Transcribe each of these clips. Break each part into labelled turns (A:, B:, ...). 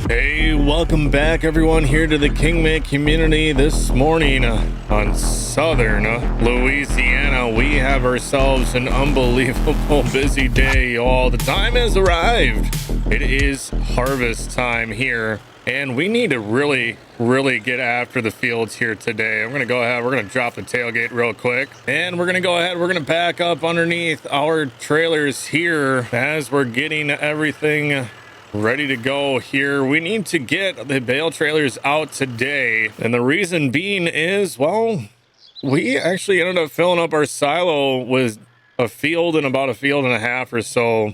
A: Hey, welcome back everyone here to the Kingman community. This morning on southern Louisiana, we have ourselves an unbelievable busy day, y'all. The time has arrived. It is harvest time here, and we need to really get after the fields here today. I'm gonna go ahead, we're gonna drop the tailgate real quick, and we're gonna go ahead, we're gonna back up underneath our trailers here as we're getting everything ready to go here. We need to get the bale trailers out today, and the reason being is, well, we actually ended up filling up our silo with a field and about a field and a half or so.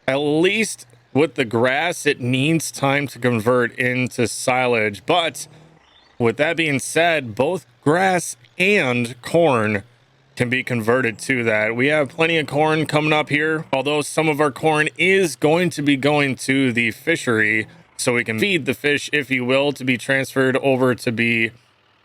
A: At least with the grass, it needs time to convert into silage. But with that being said, both grass and corn can be converted to that. We have plenty of corn coming up here, although some of our corn is going to be going to the fishery so we can feed the fish, if you will, to be transferred over to be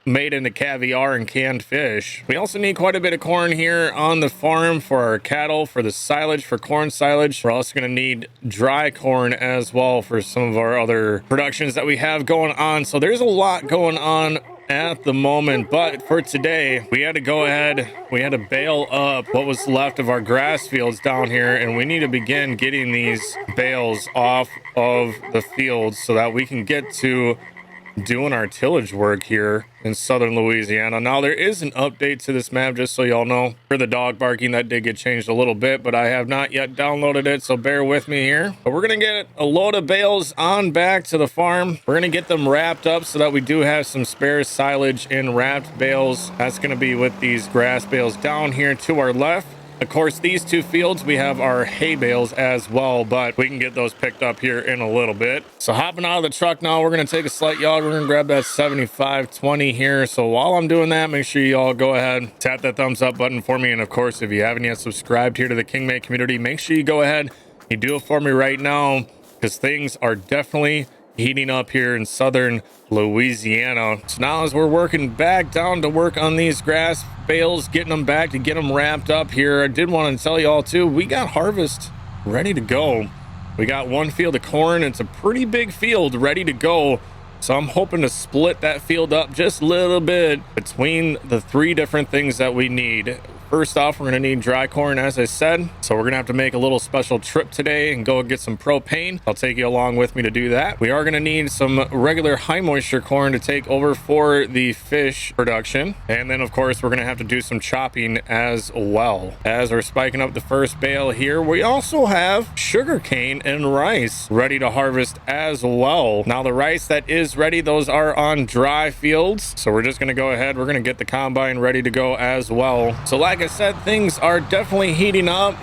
A: made into caviar and canned fish. We also need quite a bit of corn here on the farm for our cattle, for the silage, for corn silage. We're also going to need dry corn as well for some of our other productions that we have going on. So there's a lot going on at the moment, but for today we had to go ahead, we had to bale up what was left of our grass fields down here, and we need to begin getting these bales off of the fields so that we can get to doing our tillage work here in southern Louisiana. Now there is an update to this map, just so y'all know. For the dog barking, that did get changed a little bit, but I have not yet downloaded it, so bear with me here. But we're gonna get a load of bales on back to the farm. We're gonna get them wrapped up so that we do have some spare silage in wrapped bales. That's gonna be with these grass bales down here to our left. Of course, these two fields, we have our hay bales as well, but we can get those picked up here in a little bit. So hopping out of the truck now, we're going to take a slight jog. We're going to grab that 7520 here. So while I'm doing that, make sure you all go ahead, tap that thumbs up button for me. And of course, if you haven't yet subscribed here to the Kingman community, make sure you go ahead, you do it for me right now, because things are definitely heating up here in southern Louisiana. So now as we're working back down to work on these grass bales, getting them back to get them wrapped up here, I did want to tell y'all too, we got harvest ready to go. We got one field of corn. It's a pretty big field ready to go. So I'm hoping to split that field up just a little bit between the three different things that we need. First off, we're going to need dry corn, as I said. So we're going to have to make a little special trip today and go get some propane. I'll take you along with me to do that. We are going to need some regular high moisture corn to take over for the fish production. And then, of course, we're going to have to do some chopping as well. As we're spiking up the first bale here, we also have sugarcane and rice ready to harvest as well. Now, the rice that is ready, those are on dry fields. So we're just going to go ahead. We're going to get the combine ready to go as well. So like I said, things are definitely heating up.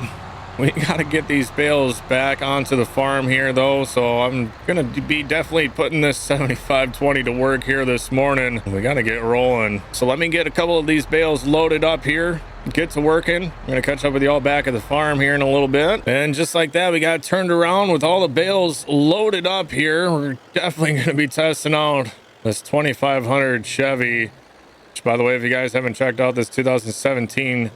A: We got to get these bales back onto the farm here though, so I'm gonna be definitely putting this 7520 to work here this morning. We got to get rolling. So let me get a couple of these bales loaded up here, get to working. I'm gonna catch up with y'all back at the farm here in a little bit, and just like that, we got turned around with all the bales loaded up here. We're definitely gonna be testing out this 2500 Chevy, which, by the way, if you guys haven't checked out this 2017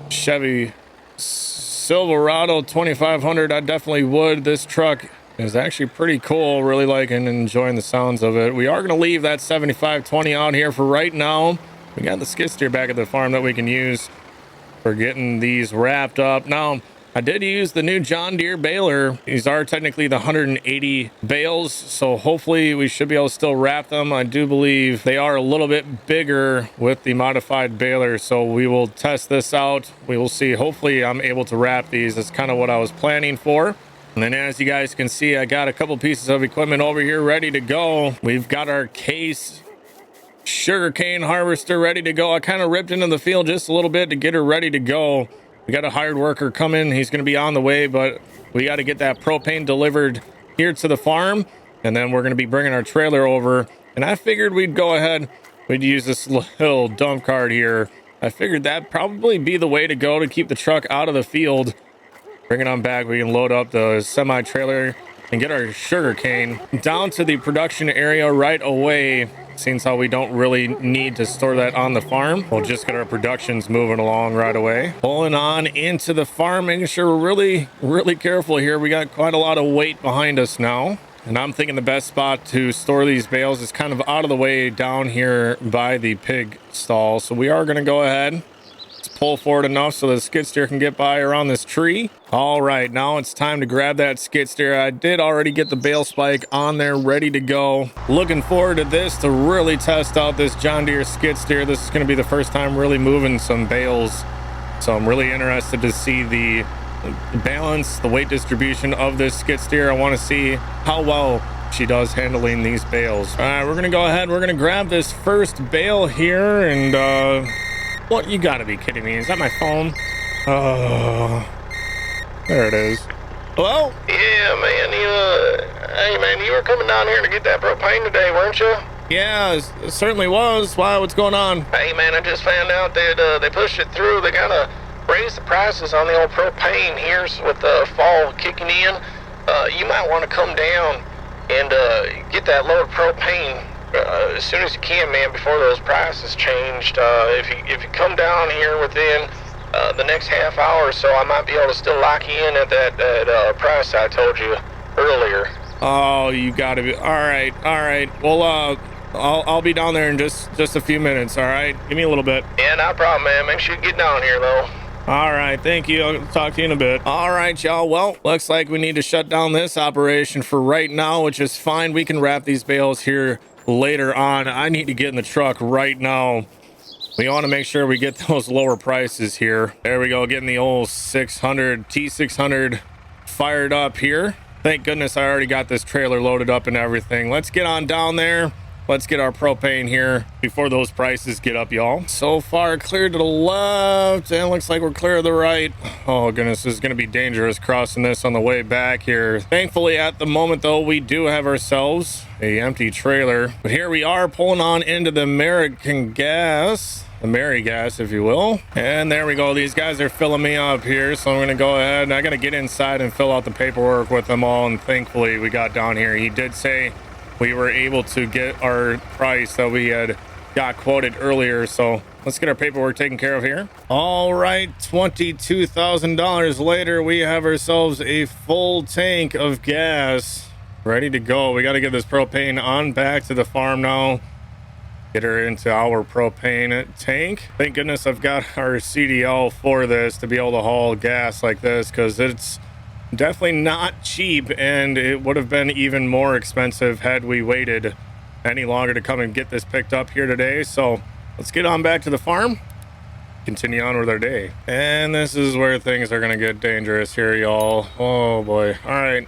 A: Chevy Silverado 2500, I definitely would. This truck is actually pretty cool. Really liking and enjoying the sounds of it. We are going to leave that 7520 out here for right now. We got the skid steer back at the farm that we can use for getting these wrapped up. Now, I did use the new John Deere baler. These are technically the 180 bales, so hopefully we should be able to still wrap them. I do believe they are a little bit bigger with the modified baler, so we will test this out. We will see. Hopefully I'm able to wrap these. That's kind of what I was planning for. And then as you guys can see, I got a couple pieces of equipment over here ready to go. We've got our Case sugarcane harvester ready to go. I kind of ripped into the field just a little bit to get her ready to go. We got a hired worker coming. He's going to be on the way, but we got to get that propane delivered here to the farm, and then we're going to be bringing our trailer over. And I figured we'd go ahead, we'd use this little dump cart here. I figured that'd probably be the way to go to keep the truck out of the field. Bring it on back. We can load up the semi trailer and get our sugar cane down to the production area right away. Seems how we don't really need to store that on the farm. We'll just get our productions moving along right away. Pulling on into the farm, making sure we're really careful here. We got quite a lot of weight behind us now. And I'm thinking the best spot to store these bales is kind of out of the way down here by the pig stall. So we are going to go ahead. Let's pull forward enough so the skid steer can get by around this tree. All right, now it's time to grab that skid steer. I did already get the bale spike on there, ready to go. Looking forward to this to really test out this John Deere skid steer. This is going to be the first time really moving some bales. So I'm really interested to see the balance, the weight distribution of this skid steer. I want to see how well she does handling these bales. All right, we're going to go ahead. We're going to grab this first bale here and what? You gotta be kidding me. Is that my phone? Oh, there it is. Hello?
B: Yeah, man, hey, man, you were coming down here to get that propane today, weren't you?
A: Yeah, it certainly was. Why? What's going on?
B: Hey, man, I just found out that they pushed it through. They gotta raise the prices on the old propane here with the fall kicking in. You might want to come down and get that load of propane as soon as you can, man, before those prices changed. If you come down here within the next half hour or so, I might be able to still lock you in at that price I told you earlier.
A: Oh, you gotta be. All right. Well, I'll be down there in just a few minutes. All right, give me a little bit.
B: Yeah, no problem, man. Make sure you get down here though.
A: All right, thank you. I'll talk to you in a bit. All right, y'all. Well, looks like we need to shut down this operation for right now, which is fine. We can wrap these bales here later on. I need to get in the truck right now. We want to make sure we get those lower prices here. There we go, getting the old 600 T600 fired up here. Thank goodness I already got this trailer loaded up and everything. Let's get on down there. Let's get our propane here before those prices get up, y'all. So far clear to the left, and looks like we're clear to the right. Oh goodness, this is gonna be dangerous crossing this on the way back here. Thankfully at the moment though, we do have ourselves a empty trailer, but here we are pulling on into the American Gas, the AmeriGas, if you will. And there we go. These guys are filling me up here, so I'm gonna go ahead and I gotta get inside and fill out the paperwork with them all. And thankfully we got down here. He did say we were able to get our price that we had got quoted earlier, so let's get our paperwork taken care of here. All right, $22,000 later, we have ourselves a full tank of gas ready to go. We got to get this propane on back to the farm now, get her into our propane tank. Thank goodness I've got our CDL for this to be able to haul gas like this, because it's definitely not cheap, and it would have been even more expensive had we waited any longer to come and get this picked up here today. So let's get on back to the farm, continue on with our day. And this is where things are gonna get dangerous here, y'all. Oh boy. All right,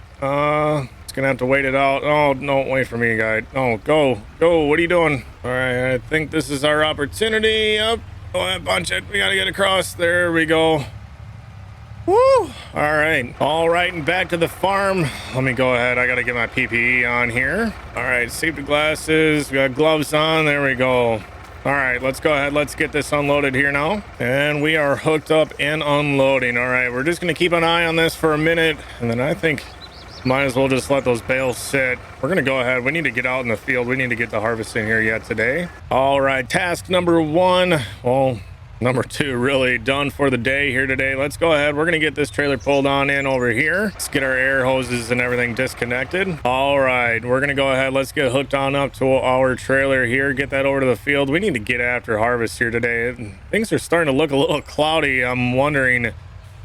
A: it's gonna have to wait it out. Oh no, wait for me, guy. Oh, go, what are you doing? All right, I think this is our opportunity. Up, go ahead, bunch it. We gotta get across. There we go. Woo! All right, and back to the farm. Let me go ahead. I gotta get my PPE on here. All right, safety glasses. We got gloves on. There we go. All right, let's go ahead. Let's get this unloaded here now. And we are hooked up and unloading. All right, we're just gonna keep an eye on this for a minute, and then I think might as well just let those bales sit. We're gonna go ahead. We need to get out in the field. We need to get the harvesting here yet today. All right, task number one. Well, number two really done for the day here today. Let's go ahead. We're gonna get this trailer pulled on in over here. Let's get our air hoses and everything disconnected. All right, we're gonna go ahead. Let's get hooked on up to our trailer here, get that over to the field. We need to get after harvest here today. Things are starting to look a little cloudy. I'm wondering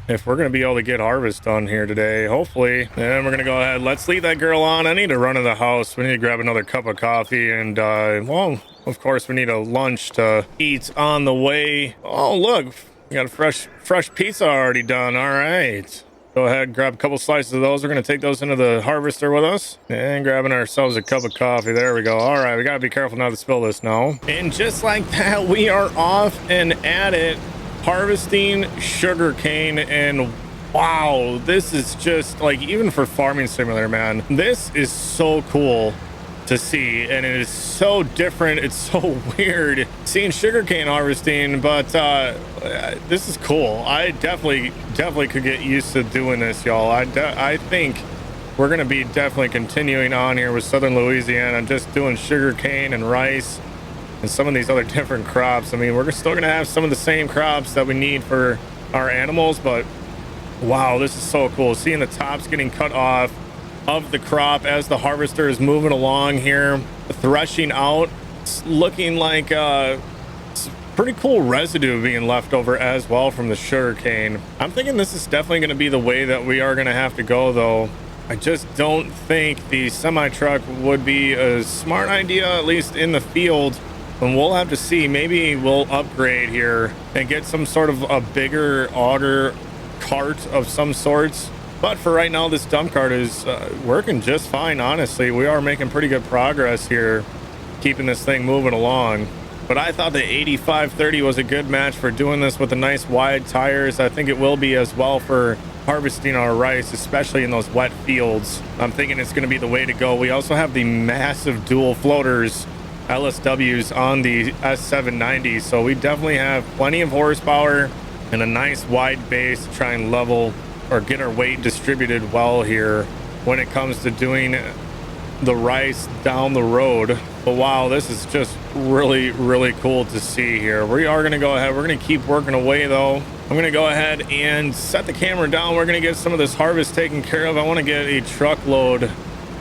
A: if we're gonna be able to get harvest done here today. Hopefully. And we're gonna go ahead. Let's leave that girl on. I need to run to the house. We need to grab another cup of coffee, and well, of course, we need a lunch to eat on the way. Oh, look, we got a fresh pizza already done. All right. Go ahead and grab a couple slices of those. We're going to take those into the harvester with us. And grabbing ourselves a cup of coffee. There we go. All right, we got to be careful not to spill this now. And just like that, we are off and at it, harvesting sugarcane. And wow, this is just like, even for Farming Simulator, man, this is so cool to see, and it is so different. It's so weird seeing sugarcane harvesting, but this is cool. I definitely could get used to doing this, y'all. I think we're gonna be definitely continuing on here with southern Louisiana, just doing sugarcane and rice and some of these other different crops. I mean, we're still gonna have some of the same crops that we need for our animals, but wow, this is so cool. Seeing the tops getting cut off of the crop as the harvester is moving along here, threshing out. It's looking like pretty cool residue being left over as well from the sugarcane. I'm thinking this is definitely going to be the way that we are going to have to go, though. I just don't think the semi-truck would be a smart idea, at least in the field. And we'll have to see. Maybe we'll upgrade here and get some sort of a bigger auger cart of some sorts. But for right now, this dump cart is working just fine, honestly. We are making pretty good progress here, keeping this thing moving along. But I thought the 8530 was a good match for doing this with the nice wide tires. I think it will be as well for harvesting our rice, especially in those wet fields. I'm thinking it's going to be the way to go. We also have the massive dual floaters, LSWs, on the S790, so we definitely have plenty of horsepower and a nice wide base to try and level or get our weight distributed well here when it comes to doing the rice down the road. But wow, this is just really, really cool to see here. We are going to go ahead, we're going to keep working away though. I'm going to go ahead and set the camera down. We're going to get some of this harvest taken care of. I want to get a truckload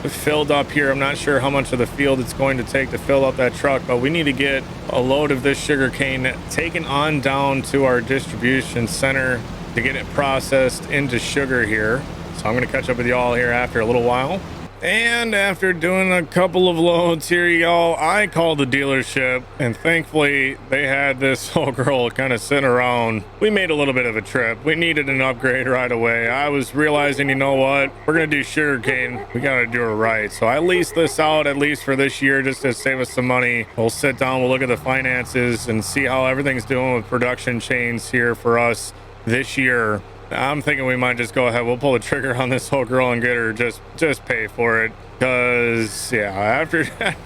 A: filled up here. I'm not sure how much of the field it's going to take to fill up that truck, but we need to get a load of this sugarcane taken on down to our distribution center to get it processed into sugar here. So I'm going to catch up with y'all here after a little while. And after doing a couple of loads here, y'all, I called the dealership, and thankfully they had this whole girl kind of sitting around. We made a little bit of a trip. We needed an upgrade right away. I was realizing, you know what, we're gonna do sugarcane, we gotta do it right. So I leased this out at least for this year just to save us some money. We'll sit down, we'll look at the finances and see how everything's doing with production chains here for us this year. I'm thinking we might just go ahead, we'll pull the trigger on this whole girl and get her just pay for it. Because yeah, after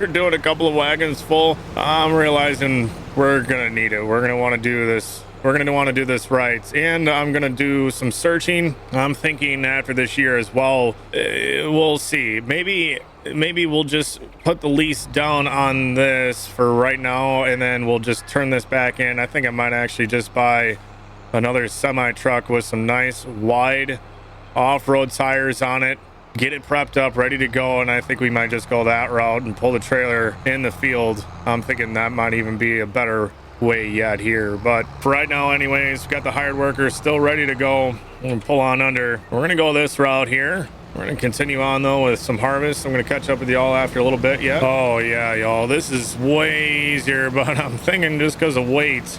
A: doing a couple of wagons full, I'm realizing we're gonna need it. We're gonna want to do this. We're gonna want to do this right. And I'm gonna do some searching. I'm thinking after this year as well, we'll see. Maybe we'll just put the lease down on this for right now, and then we'll just turn this back in. I think I might actually just buy another semi truck with some nice wide off-road tires on it, get it prepped up, ready to go. And I think we might just go that route and pull the trailer in the field. I'm thinking that might even be a better way yet here. But for right now anyways, we've got the hired workers still ready to go. We'll pull on under. We're gonna go this route here. We're gonna continue on though with some harvest. I'm gonna catch up with y'all after a little bit. Yeah, oh yeah, y'all, this is way easier, but I'm thinking just because of weight,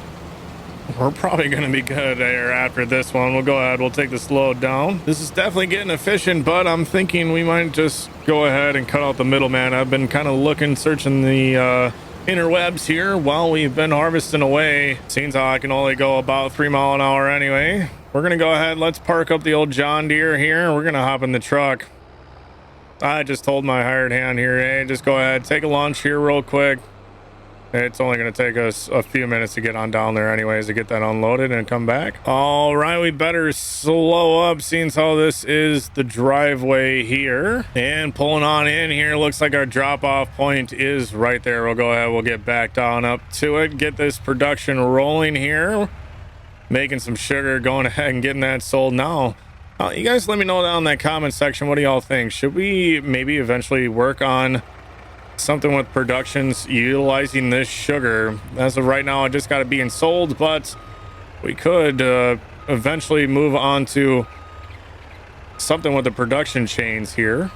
A: we're probably going to be good there after this one. We'll go ahead, we'll take this load down. This is definitely getting efficient, but I'm thinking we might just go ahead and cut out the middleman. I've been kind of searching the interwebs here while we've been harvesting away. Seems how I can only go about 3 miles an hour anyway. We're going to go ahead, let's park up the old John Deere here. We're going to hop in the truck. I just told my hired hand here, hey, just go ahead, take a lunch here real quick. It's only going to take us a few minutes to get on down there anyways to get that unloaded and come back. All right, we better slow up seeing how this is the driveway here. And pulling on in here, looks like our drop-off point is right there. We'll go ahead, we'll get back down up to it, get this production rolling here. Making some sugar, going ahead and getting that sold now. You guys let me know down in that comment section, what do y'all think? Should we maybe eventually work on something with productions utilizing this sugar? As of right now, it just got it being sold, but we could eventually move on to something with the production chains here.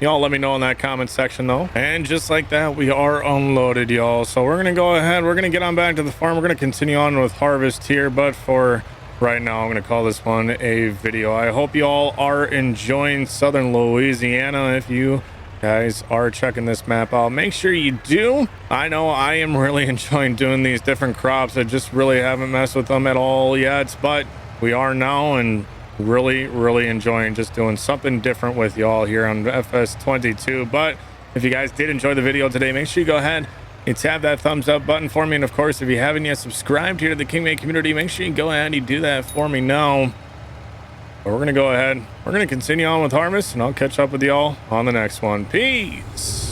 A: Y'all let me know in that comment section though. And just like that, we are unloaded, y'all. So we're gonna go ahead, we're gonna get on back to the farm. We're gonna continue on with harvest here, but for right now, I'm gonna call this one a video. I hope y'all are enjoying southern Louisiana. If you guys are checking this map out, make sure you do. I know I am really enjoying doing these different crops. I just really haven't messed with them at all yet, but we are now, and really enjoying just doing something different with y'all here on FS22. But if you guys did enjoy the video today, make sure you go ahead and tap that thumbs up button for me. And of course, if you haven't yet subscribed here to the Kingmake community, make sure you go ahead and do that for me now. But we're gonna go ahead, we're gonna continue on with harvest, and I'll catch up with y'all on the next one. Peace.